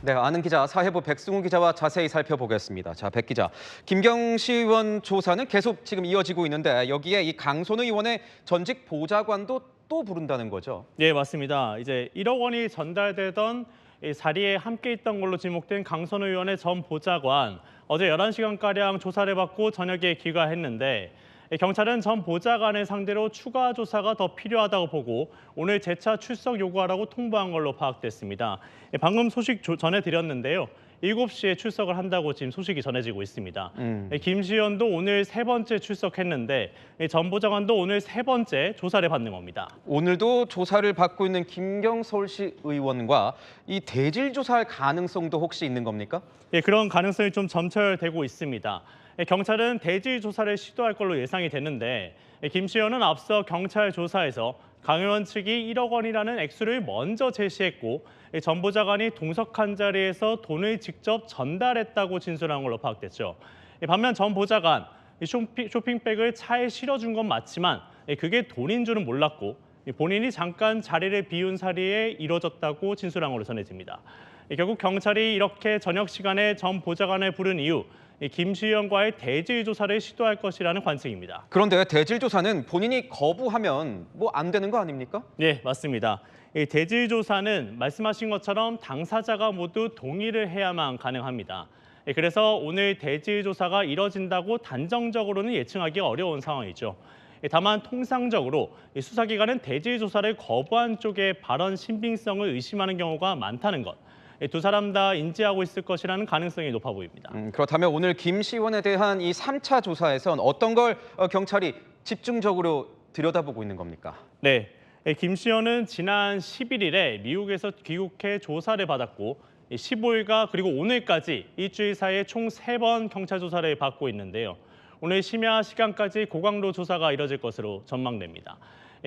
네, 아는 기자, 사회부 백승우 기자와 자세히 살펴보겠습니다. 자, 백 기자, 김경시 의원 조사는 계속 지금 이어지고 있는데 여기에 이 강손 의원의 전직 보좌관도 또 부른다는 거죠? 네, 맞습니다. 이제 1억 원이 전달되던 이 자리에 함께 있던 걸로 지목된 강선 의원의 전 보좌관, 어제 11시간가량 조사를 받고 저녁에 귀가했는데 경찰은 전 보좌관을 상대로 추가 조사가 더 필요하다고 보고 오늘 재차 출석 요구하라고 통보한 걸로 파악됐습니다. 방금 소식 전해드렸는데요. 7시에 출석을 한다고 지금 소식이 전해지고 있습니다. 김 의원도 오늘 3번째 출석했는데 전 보좌관도 오늘 3번째 조사를 받는 겁니다. 오늘도 조사를 받고 있는 김경서울시 의원과 이 대질 조사할 가능성도 혹시 있는 겁니까? 예, 그런 가능성이 좀 점철되고 있습니다. 경찰은 대질 조사를 시도할 걸로 예상이 되는데 김 의원은 앞서 경찰 조사에서 강 의원 측이 1억 원이라는 액수를 먼저 제시했고 전 보좌관이 동석한 자리에서 돈을 직접 전달했다고 진술한 걸로 파악됐죠. 반면 전 보좌관 쇼핑백을 차에 실어준 건 맞지만 그게 돈인 줄은 몰랐고 본인이 잠깐 자리를 비운 사이에 이뤄졌다고 진술한 걸로 전해집니다. 결국 경찰이 이렇게 저녁 시간에 전 보좌관을 부른 이후 김 의원과의 대질 조사를 시도할 것이라는 관측입니다. 그런데 대질 조사는 본인이 거부하면 뭐 안 되는 거 아닙니까? 네, 맞습니다. 이 대질 조사는 말씀하신 것처럼 당사자가 모두 동의를 해야만 가능합니다. 그래서 오늘 대질 조사가 이뤄진다고 단정적으로는 예측하기 어려운 상황이죠. 다만 통상적으로 수사기관은 대질 조사를 거부한 쪽의 발언 신빙성을 의심하는 경우가 많다는 것. 두 사람 다 인지하고 있을 것이라는 가능성이 높아 보입니다. 그렇다면 오늘 김 의원에 대한 이 3차 조사에선 어떤 걸 경찰이 집중적으로 들여다보고 있는 겁니까? 네, 김 의원은 지난 11일에 미국에서 귀국해 조사를 받았고 15일과 그리고 오늘까지 일주일 사이에 총 3번 경찰 조사를 받고 있는데요. 오늘 심야 시간까지 고강도 조사가 이뤄질 것으로 전망됩니다.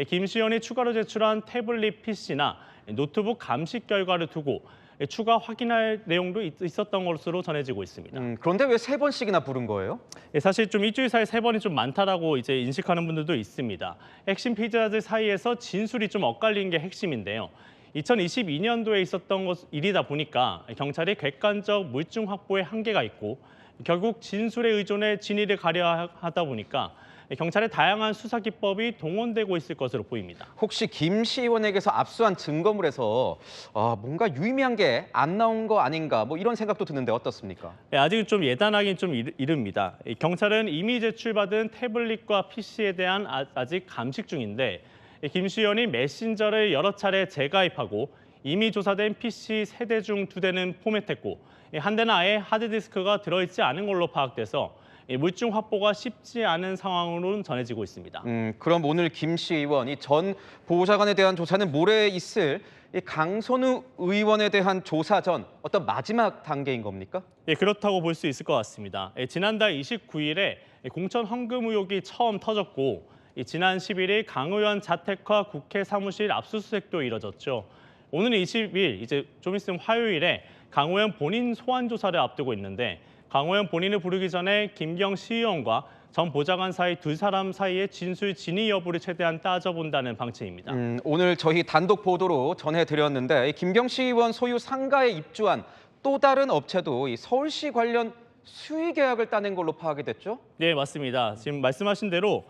김 의원이 추가로 제출한 태블릿 PC나 노트북 감식 결과를 두고 추가 확인할 내용도 있었던 것으로 전해지고 있습니다. 그런데 왜 3번씩이나 부른 거예요? 사실 좀 일주일 사이에 3번이 좀 많다라고 이제 인식하는 분들도 있습니다. 핵심 피의자들 사이에서 진술이 좀 엇갈린 게 핵심인데요. 2022년도에 있었던 일이다 보니까 경찰이 객관적 물증 확보에 한계가 있고 결국 진술에 의존해 진위를 가려 하다 보니까 경찰의 다양한 수사 기법이 동원되고 있을 것으로 보입니다. 혹시 김 의원에게서 압수한 증거물에서 뭔가 유의미한 게 안 나온 거 아닌가 뭐 이런 생각도 드는데 어떻습니까? 네, 아직 좀 예단하기는 좀 이릅니다. 경찰은 이미 제출받은 태블릿과 PC에 대한 아직 감식 중인데 김 의원이 메신저를 여러 차례 재가입하고 이미 조사된 PC 3대 중 2대는 포맷했고 한 대는 아예 하드디스크가 들어있지 않은 걸로 파악돼서 물증 확보가 쉽지 않은 상황으로는 전해지고 있습니다. 그럼 오늘 김 의원이 전 보좌관에 대한 조사는 모레 있을 이 강선우 의원에 대한 조사 전 어떤 마지막 단계인 겁니까? 예, 그렇다고 볼 수 있을 것 같습니다. 지난달 29일에 공천 헌금 의혹이 처음 터졌고 지난 11일 강 의원 자택과 국회 사무실 압수수색도 이뤄졌죠. 오늘 20일, 이제 좀 있으면 화요일에 강 의원 본인 소환 조사를 앞두고 있는데 강 의원 본인을 부르기 전에 김경시 의원과 전 보좌관 사이 두 사람 사이의 진술 진위 여부를 최대한 따져본다는 방침입니다. 오늘 저희 단독 보도로 전해드렸는데 김경시 의원 소유 상가에 입주한 또 다른 업체도 이 서울시 관련 수의 계약을 따낸 걸로 파악이 됐죠? 네, 맞습니다. 지금 말씀하신 대로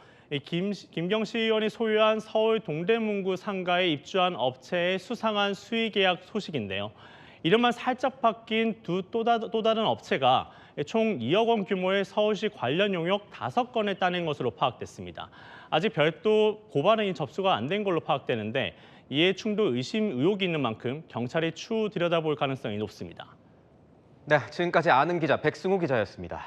김경시 의원이 소유한 서울 동대문구 상가에 입주한 업체의 수상한 수의 계약 소식인데요. 이름만 살짝 바뀐 또 다른 업체가 총 2억 원 규모의 서울시 관련 용역 5건을 따낸 것으로 파악됐습니다. 아직 별도 고발은 접수가 안 된 걸로 파악되는데 이에 충돌 의심 의혹이 있는 만큼 경찰이 추후 들여다볼 가능성이 높습니다. 네, 지금까지 아는 기자 백승우 기자였습니다.